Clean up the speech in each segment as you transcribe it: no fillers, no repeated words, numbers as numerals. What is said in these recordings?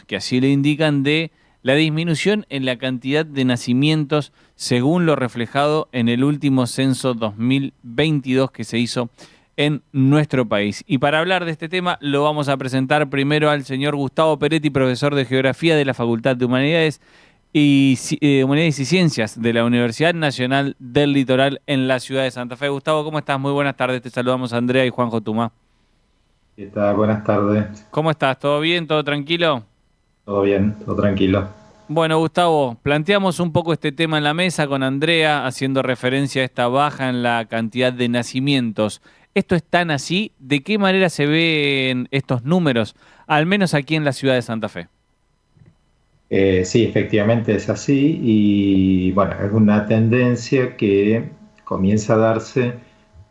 que así le indican de la disminución en la cantidad de nacimientos según lo reflejado en el último censo 2022 que se hizo en nuestro país. Y para hablar de este tema lo vamos a presentar primero al señor Gustavo Peretti, profesor de Geografía de la Facultad de Humanidades y Ciencias de la Universidad Nacional del Litoral en la ciudad de Santa Fe. Gustavo, ¿cómo estás? Muy buenas tardes, te saludamos Andrea y Juanjo Tumá. ¿Qué tal? Buenas tardes. ¿Cómo estás? ¿Todo bien? ¿Todo tranquilo? ¿Todo bien? ¿Todo tranquilo? Bueno, Gustavo, planteamos un poco este tema en la mesa con Andrea, haciendo referencia a esta baja en la cantidad de nacimientos. ¿Esto es tan así? ¿De qué manera se ven estos números, al menos aquí en la ciudad de Santa Fe? Sí, efectivamente es así y bueno, es una tendencia que comienza a darse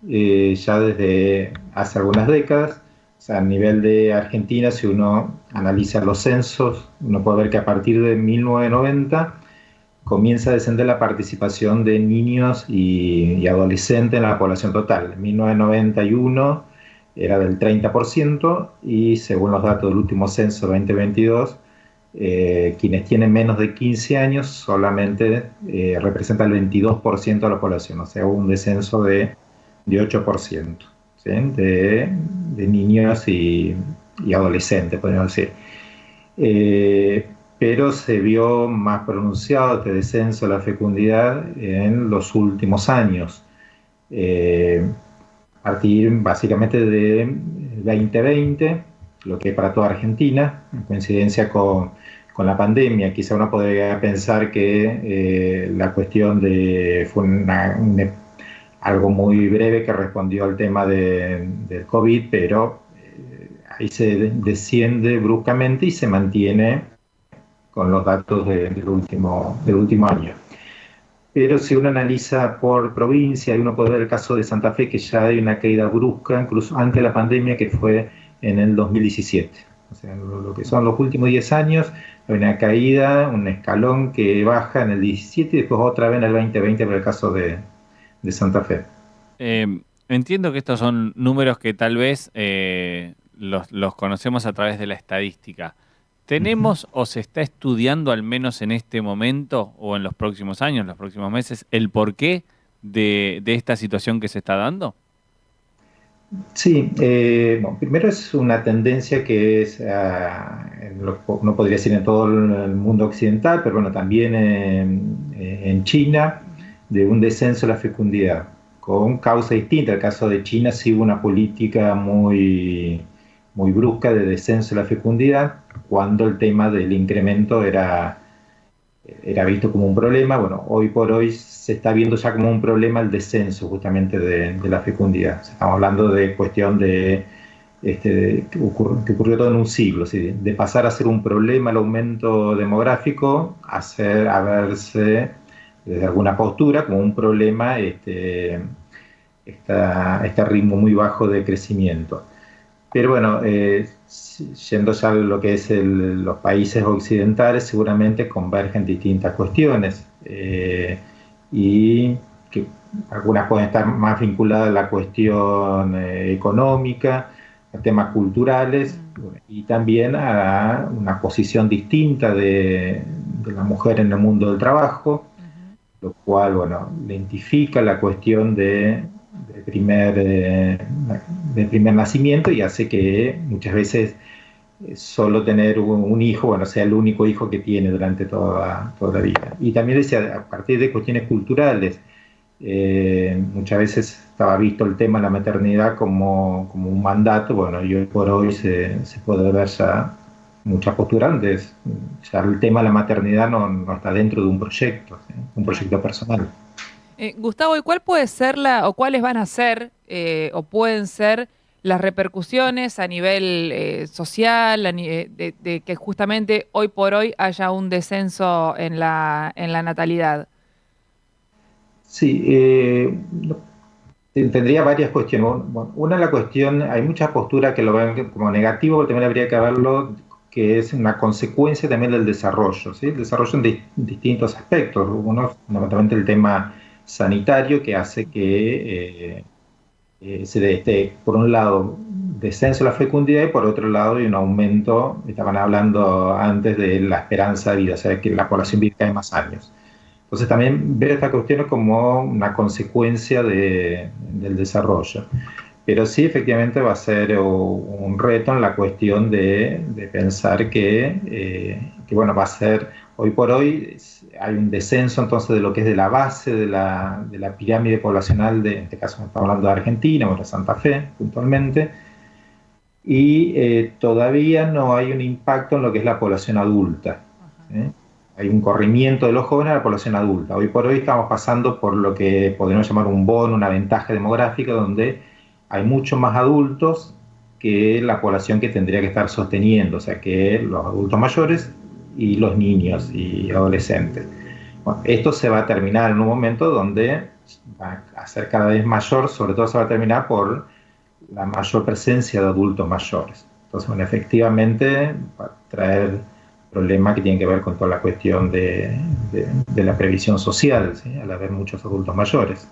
ya desde hace algunas décadas. O sea, a nivel de Argentina, si uno analiza los censos, uno puede ver que a partir de 1990 comienza a descender la participación de niños y adolescentes en la población total. En 1991 era del 30% y según los datos del último censo 2022, quienes tienen menos de 15 años solamente representa el 22% de la población, o sea, un descenso de 8%, ¿sí? de niños y adolescentes, podríamos decir. Pero se vio más pronunciado este descenso de la fecundidad en los últimos años, a partir básicamente de 2020, lo que es para toda Argentina, en coincidencia con la pandemia. Quizá uno podría pensar que la cuestión fue algo muy breve que respondió al tema del COVID, pero ahí se desciende bruscamente y se mantiene con los datos del último año. Pero si uno analiza por provincia, uno puede ver el caso de Santa Fe, que ya hay una caída brusca, incluso antes de la pandemia, que fue en el 2017. O sea, lo que son los últimos 10 años, hay una caída, un escalón que baja en el 17 y después otra vez en el 2020 por el caso de Santa Fe. Entiendo que estos son números que tal vez los conocemos a través de la estadística. Uh -huh. ¿Tenemos o se está estudiando al menos en este momento o en los próximos años, los próximos meses, el porqué de esta situación que se está dando? Sí, bueno, primero es una tendencia que es, no podría decir en todo el mundo occidental, pero bueno, también en China, de un descenso de la fecundidad, con causa distinta. El caso de China sí hubo una política muy brusca de descenso de la fecundidad, cuando el tema del incremento era visto como un problema. Bueno, hoy por hoy se está viendo ya como un problema el descenso justamente de la fecundidad. Estamos hablando de cuestión que ocurrió todo en un siglo, ¿sí? De pasar a ser un problema el aumento demográfico, a verse desde alguna postura como un problema este ritmo muy bajo de crecimiento. Pero bueno, yendo ya a lo que es los países occidentales, seguramente convergen distintas cuestiones y que algunas pueden estar más vinculadas a la cuestión económica, a temas culturales y también a una posición distinta de la mujer en el mundo del trabajo, lo cual, bueno, identifica la cuestión de primer nacimiento y hace que muchas veces solo tener un hijo, bueno, sea el único hijo que tiene durante toda la vida. Y también decía, a partir de cuestiones culturales, muchas veces estaba visto el tema de la maternidad como un mandato, bueno, y hoy por hoy se puede ver ya muchas posturas antes, ya el tema de la maternidad no está dentro de un proyecto, ¿sí? Un Claro. proyecto personal. Gustavo, ¿y cuál puede ser o cuáles van a ser o pueden ser las repercusiones a nivel social, de que justamente hoy por hoy haya un descenso en la natalidad? Sí, tendría varias cuestiones. Bueno, una, la cuestión, hay muchas posturas que lo ven como negativo, pero también habría que verlo que es una consecuencia también del desarrollo, ¿sí? El desarrollo en distintos aspectos. Uno, fundamentalmente el tema sanitario, que hace que por un lado, descenso de la fecundidad y por otro lado hay un aumento, estaban hablando antes de la esperanza de vida, o sea que la población vive cada vez más años. Entonces también ver esta cuestión como una consecuencia del desarrollo. Pero sí, efectivamente va a ser un reto en la cuestión de pensar que, bueno, va a ser, hoy por hoy hay un descenso entonces de lo que es de la base de la pirámide poblacional, en este caso estamos hablando de Argentina, bueno, Santa Fe puntualmente, y todavía no hay un impacto en lo que es la población adulta. ¿Sí? Hay un corrimiento de los jóvenes a la población adulta. Hoy por hoy estamos pasando por lo que podríamos llamar un bono, una ventaja demográfica, donde hay muchos más adultos que la población que tendría que estar sosteniendo, o sea, que los adultos mayores y los niños y adolescentes. Bueno, esto se va a terminar en un momento donde va a ser cada vez mayor, sobre todo se va a terminar por la mayor presencia de adultos mayores. Entonces, bueno, efectivamente va a traer problemas que tienen que ver con toda la cuestión de la previsión social, ¿sí? Al haber muchos adultos mayores.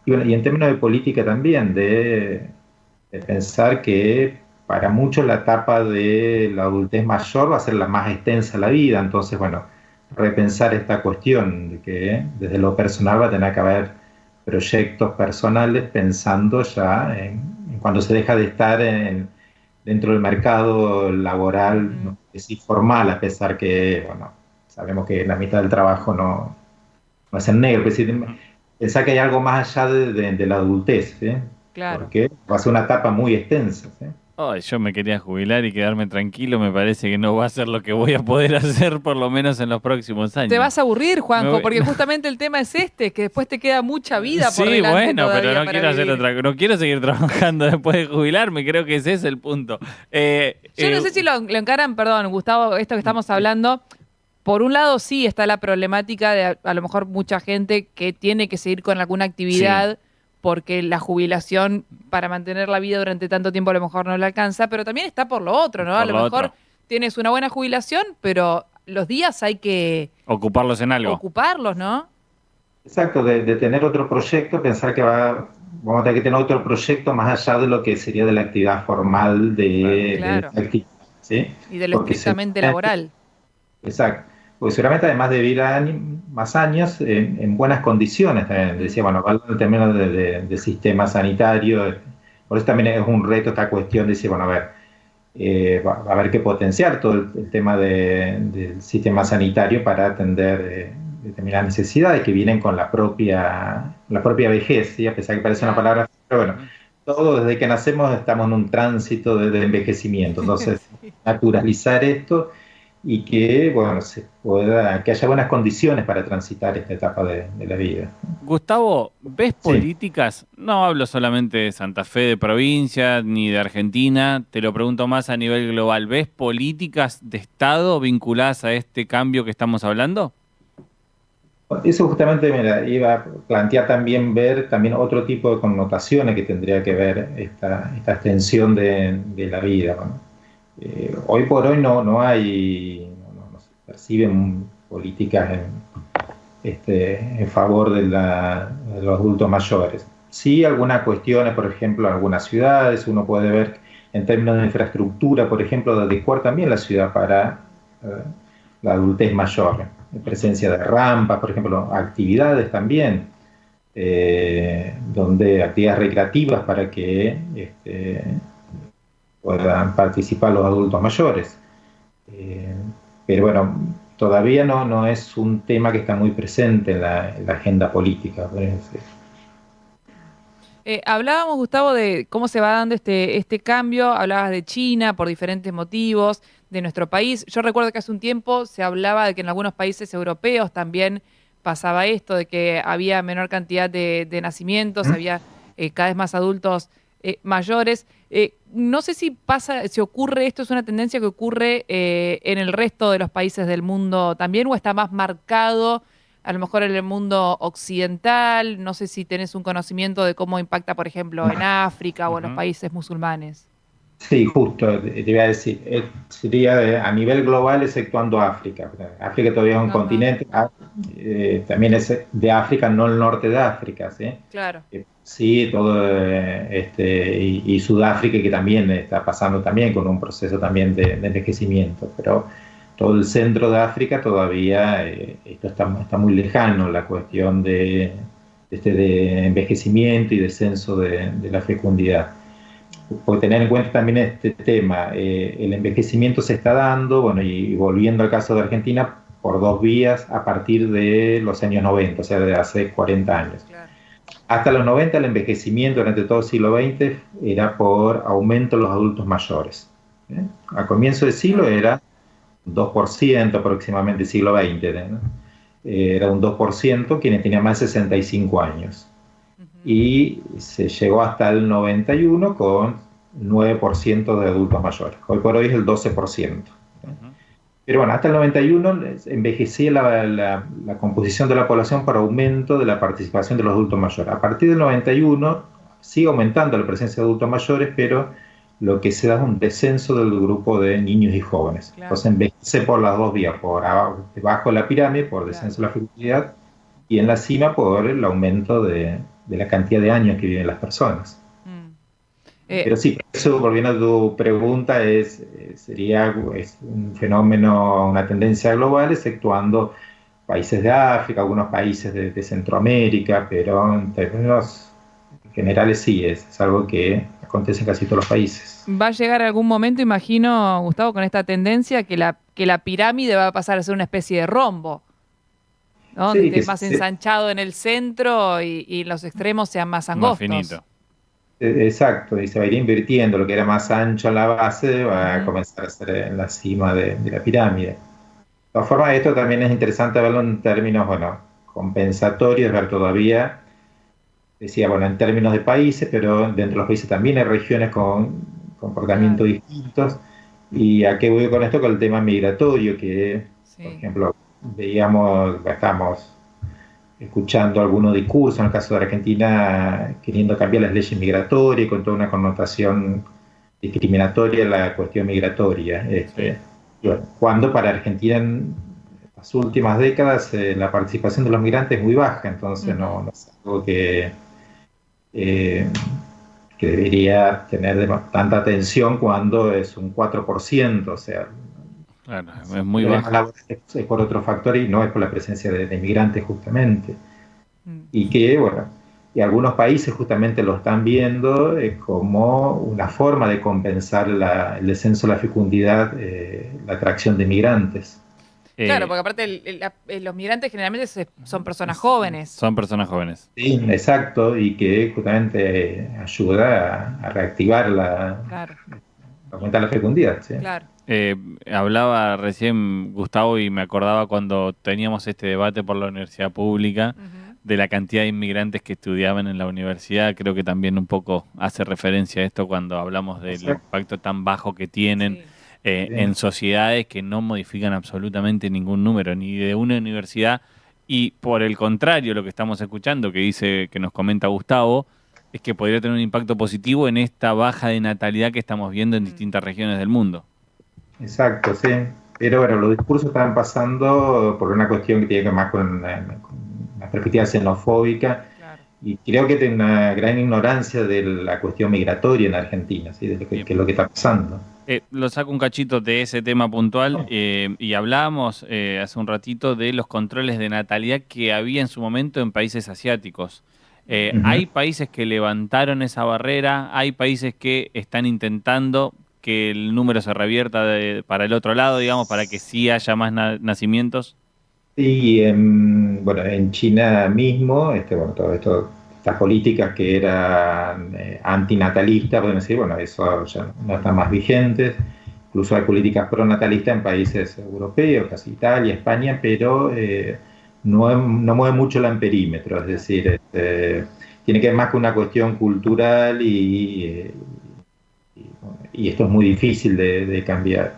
Y, bueno, y en términos de política también, de pensar que para muchos la etapa de la adultez mayor va a ser la más extensa de la vida, entonces, bueno, repensar esta cuestión de que desde lo personal va a tener que haber proyectos personales pensando ya en cuando se deja de estar dentro del mercado laboral, no sé si formal, a pesar que, bueno, sabemos que la mitad del trabajo no es en negro, es decir, pensar que hay algo más allá de la adultez, ¿sí? Claro. Porque va a ser una etapa muy extensa, ¿sí? Ay, yo me quería jubilar y quedarme tranquilo, me parece que no va a ser lo que voy a poder hacer por lo menos en los próximos años. Te vas a aburrir, Juanjo, porque no. justamente el tema es este, que después te queda mucha vida por Sí, delante bueno, todavía pero no para quiero hacer vivir. no quiero seguir trabajando después de jubilarme, creo que ese es el punto. Yo no sé si lo encaran, perdón, Gustavo, esto que estamos hablando. Por un lado, sí está la problemática de a lo mejor mucha gente que tiene que seguir con alguna actividad porque la jubilación para mantener la vida durante tanto tiempo a lo mejor no le alcanza, pero también está por lo otro, ¿no? A Por lo lo mejor otro, tienes una buena jubilación, pero los días hay que ocuparlos en algo. ocuparlos, ¿no? Exacto, de tener otro proyecto, pensar que vamos a tener que tener otro proyecto más allá de lo que sería de la actividad formal de Claro. esta actividad, ¿sí? Y de lo Porque estrictamente laboral. exacto. Porque seguramente además de vivir más años en buenas condiciones también. Decía, bueno, hablando en términos de sistema sanitario, por eso también es un reto esta cuestión de decir, bueno, a ver, va a haber que potenciar todo el tema del sistema sanitario para atender determinadas necesidades que vienen con la propia vejez, ¿sí? A pesar que parece una palabra, pero bueno, todos desde que nacemos estamos en un tránsito de envejecimiento. Entonces, Sí. naturalizar esto y que, bueno, que haya buenas condiciones para transitar esta etapa de la vida. Gustavo, ¿ves Sí. políticas? No hablo solamente de Santa Fe de provincia ni de Argentina, te lo pregunto más a nivel global. ¿Ves políticas de Estado vinculadas a este cambio que estamos hablando? Eso justamente, mira, iba a plantear también ver también otro tipo de connotaciones que tendría que ver esta extensión de la vida, ¿no? Hoy por hoy no hay, no se perciben políticas en favor de los adultos mayores. Sí, algunas cuestiones, por ejemplo, en algunas ciudades, uno puede ver en términos de infraestructura, por ejemplo, de adecuar también la ciudad para la adultez mayor. Presencia de rampas, por ejemplo, actividades también, donde actividades recreativas para que puedan participar los adultos mayores. Eh, pero bueno, todavía no es un tema que está muy presente en la agenda política. Hablábamos, Gustavo, de cómo se va dando este cambio, hablabas de China por diferentes motivos, de nuestro país. Yo recuerdo que hace un tiempo se hablaba de que en algunos países europeos también pasaba esto, de que había menor cantidad de nacimientos, ¿Mm? había cada vez más adultos mayores. No sé si pasa, si ocurre esto, es una tendencia que ocurre en el resto de los países del mundo también, o está más marcado a lo mejor en el mundo occidental. No sé si tenés un conocimiento de cómo impacta, por ejemplo, en África o en los Ujú. países musulmanes. Sí, justo, te iba a decir, sería a nivel global exceptuando África. África todavía es un Ajá, continente, también es de África, no el norte de África, ¿sí? claro. Sí, todo, y Sudáfrica que también está pasando también con un proceso también de envejecimiento, pero todo el centro de África todavía, esto está muy lejano, la cuestión de envejecimiento y descenso de la fecundidad. Por tener en cuenta también este tema, el envejecimiento se está dando, bueno, y volviendo al caso de Argentina, por dos vías a partir de los años 90, o sea, de hace 40 años. Claro. Hasta los 90 el envejecimiento durante todo el siglo XX era por aumento de los adultos mayores. ¿Eh? A comienzo del siglo Claro. era 2% aproximadamente, siglo XX, ¿no? Era un 2% quienes tenían más de 65 años. Ujú. Y se llegó hasta el 91 con 9% de adultos mayores. Hoy por hoy es el 12%. Ujú. Pero bueno, hasta el 91 envejecía la composición de la población por aumento de la participación de los adultos mayores. A partir del 91 sigue aumentando la presencia de adultos mayores, pero lo que se da es un descenso del grupo de niños y jóvenes. Claro, Entonces envejece por las dos vías, por abajo, debajo de la pirámide, por claro. descenso de la fecundidad, y en la cima por el aumento de la cantidad de años que viven las personas. Mm. Pero sí, eso, volviendo a tu pregunta, sería un fenómeno, una tendencia global, exceptuando países de África, algunos países de Centroamérica, pero en términos generales sí, es algo que acontece en casi todos los países. Va a llegar algún momento, imagino, Gustavo, con esta tendencia que la pirámide va a pasar a ser una especie de rombo, ¿no? Donde Sí, esté más ensanchado en el centro y los extremos sean más Más angostos. finito. exacto, y se va a ir invirtiendo, lo que era más ancho en la base va a Ujú. comenzar a ser en la cima de la pirámide. De todas formas, esto también es interesante verlo en términos, bueno, compensatorios, ver todavía, decía, bueno, en términos de países, pero dentro de los países también hay regiones con Claro, comportamientos distintos. ¿Y a qué voy con esto? Con el tema migratorio, que, por sí, ejemplo, veíamos, estamos escuchando algunos discursos, en el caso de Argentina, queriendo cambiar las leyes migratorias, con toda una connotación discriminatoria en la cuestión migratoria. Sí. Y bueno, cuando para Argentina en las últimas décadas la participación de los migrantes es muy baja, entonces ujú, no es algo eh, que debería tener tanta atención cuando es un 4%, o sea, Claro, si es el muy problema bajo. laboral es por otro factor y no es por la presencia de migrantes justamente. mm. Y que, bueno, y algunos países justamente lo están viendo como una forma de compensar el descenso de la fecundidad, la atracción de migrantes. Claro, Eh, porque aparte los migrantes generalmente son personas jóvenes. Son personas jóvenes. Sí, exacto, y que justamente ayuda a reactivar Claro, aumentar la fecundidad. ¿Sí? claro. Eh, Hablaba recién Gustavo y me acordaba cuando teníamos este debate por la universidad pública Ujú. de la cantidad de inmigrantes que estudiaban en la universidad. Creo que también un poco hace referencia a esto cuando hablamos del Exacto, impacto tan bajo que tienen Sí, sí. en sociedades que no modifican absolutamente ningún número, ni de una universidad. Y por el contrario, lo que estamos escuchando, que dice, que nos comenta Gustavo, es que podría tener un impacto positivo en esta baja de natalidad que estamos viendo en mm, distintas regiones del mundo. Exacto, sí. Pero bueno, los discursos estaban pasando por una cuestión que tiene que ver más con una perspectiva xenofóbica claro. y creo que tiene una gran ignorancia de la cuestión migratoria en Argentina, ¿sí? De lo Bien. que es lo que está pasando. Lo saco un cachito de ese tema puntual y hablábamos hace un ratito de los controles de natalidad que había en su momento en países asiáticos. Ujú. Ujú. Hay países que levantaron esa barrera, hay países que están intentando que el número se revierta para el otro lado, digamos, para que sí haya más nacimientos. Y bueno, en China mismo, bueno, todo esto, estas políticas que eran antinatalistas, pueden decir, bueno, eso ya no está más vigentes. Incluso hay políticas pronatalistas en países europeos, casi Italia, España, pero no mueve mucho el amperímetro, es Claro. decir, tiene que ver más con una cuestión cultural y esto es muy difícil de cambiar.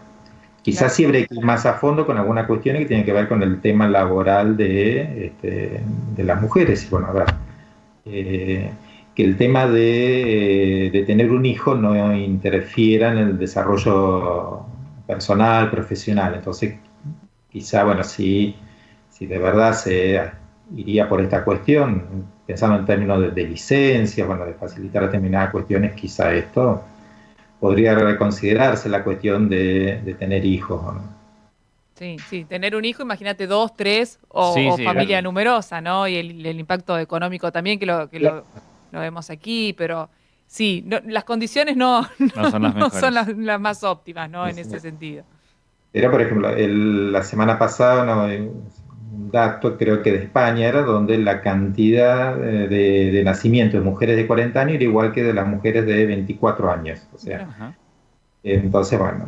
Quizás Claro. sí habría que ir más a fondo con alguna cuestión que tiene que ver con el tema laboral de las mujeres. Y bueno, a ver, eh, que el tema de tener un hijo no interfiera en el desarrollo personal, profesional. Entonces, quizá, bueno, si de verdad se iría por esta cuestión, pensando en términos de licencias, bueno, de facilitar determinadas cuestiones, quizá esto podría reconsiderarse la cuestión de tener hijos, ¿no? Sí, sí, tener un hijo, imagínate 2, 3 Sí, o sí, familia numerosa, ¿no? Y el impacto económico también, Claro. lo vemos aquí, pero sí, las condiciones no, no son las no son mejores. las más óptimas, ¿no? En ese sentido. Era, por ejemplo, la semana pasada, ¿no? Un dato, creo que de España era, donde la cantidad de nacimientos de mujeres de 40 años era igual que de las mujeres de 24 años. O sea, Mira. Ajá. entonces, bueno,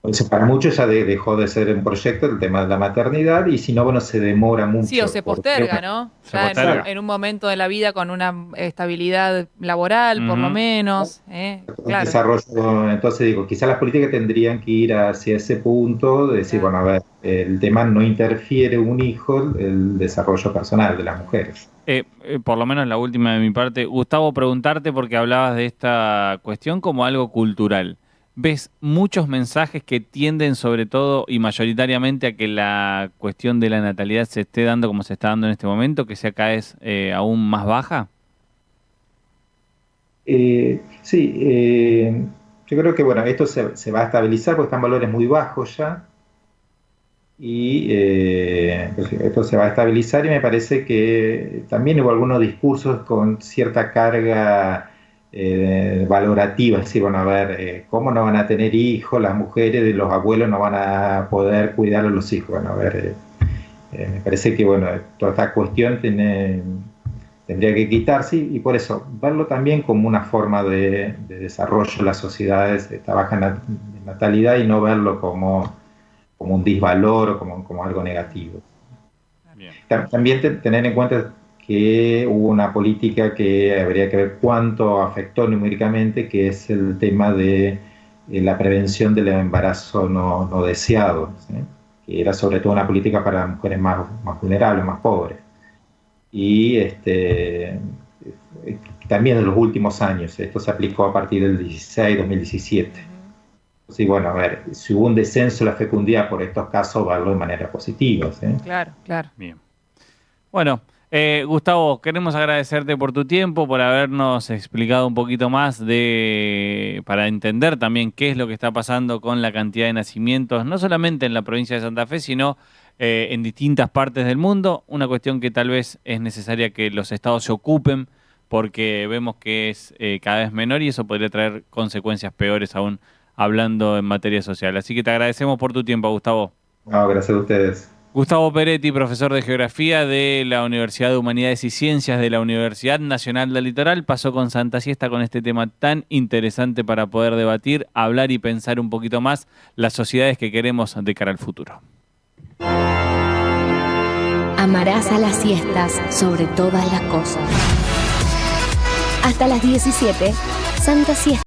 eso para muchos ya dejó de ser un proyecto el tema de la maternidad, y si no, bueno, se demora Sí, o mucho. se Porque, posterga, bueno, ¿no? Se Ya posterga. en un momento de la vida con una estabilidad laboral, por lo Ujú. menos, un claro. desarrollo, entonces digo, quizás las políticas tendrían que ir hacia ese punto de decir, Claro. bueno, a ver, el tema no interfiere un hijo el desarrollo personal de las mujeres. Por lo menos la última de mi parte, Gustavo, preguntarte porque hablabas de esta cuestión como algo cultural. ¿Ves muchos mensajes que tienden sobre todo y mayoritariamente a que la cuestión de la natalidad se esté dando como se está dando en este momento, que sea cada vez aún más baja? Sí, yo creo que bueno, esto se va a estabilizar porque están valores muy bajos ya, y pues, esto se va a estabilizar, y me parece que también hubo algunos discursos con cierta carga valorativa, es decir, bueno, a ver, ¿cómo no van a tener hijos las mujeres, de los abuelos no van a poder cuidar a los hijos? Bueno, a ver, me parece que bueno, toda esta cuestión tendría que quitarse, y por eso verlo también como una forma de desarrollo de las sociedades, esta baja natalidad, y no verlo como un disvalor o como algo negativo. Bien. También tener en cuenta que hubo una política que habría que ver cuánto afectó numéricamente, que es el tema de la prevención del embarazo no deseado, ¿sí? Que era sobre todo una política para mujeres más vulnerables, más pobres. Y también en los últimos años, esto se aplicó a partir del 16, 2017. Sí, bueno, a ver, si hubo un descenso de la fecundidad por estos casos, verlo de manera positiva, ¿sí? Claro, claro. Bien. Bueno, Gustavo, queremos agradecerte por tu tiempo, por habernos explicado un poquito más para entender también qué es lo que está pasando con la cantidad de nacimientos, no solamente en la provincia de Santa Fe, sino en distintas partes del mundo. Una cuestión que tal vez es necesaria que los estados se ocupen, porque vemos que es cada vez menor y eso podría traer consecuencias peores aún hablando en materia social. Así que te agradecemos por tu tiempo, Gustavo. No, gracias a ustedes. Gustavo Peretti, profesor de Geografía de la Universidad de Humanidades y Ciencias de la Universidad Nacional del Litoral, pasó con Santa Siesta con este tema tan interesante para poder debatir, hablar y pensar un poquito más las sociedades que queremos de cara al futuro. Amarás a las siestas sobre todas las cosas. Hasta las 17, Santa Siesta.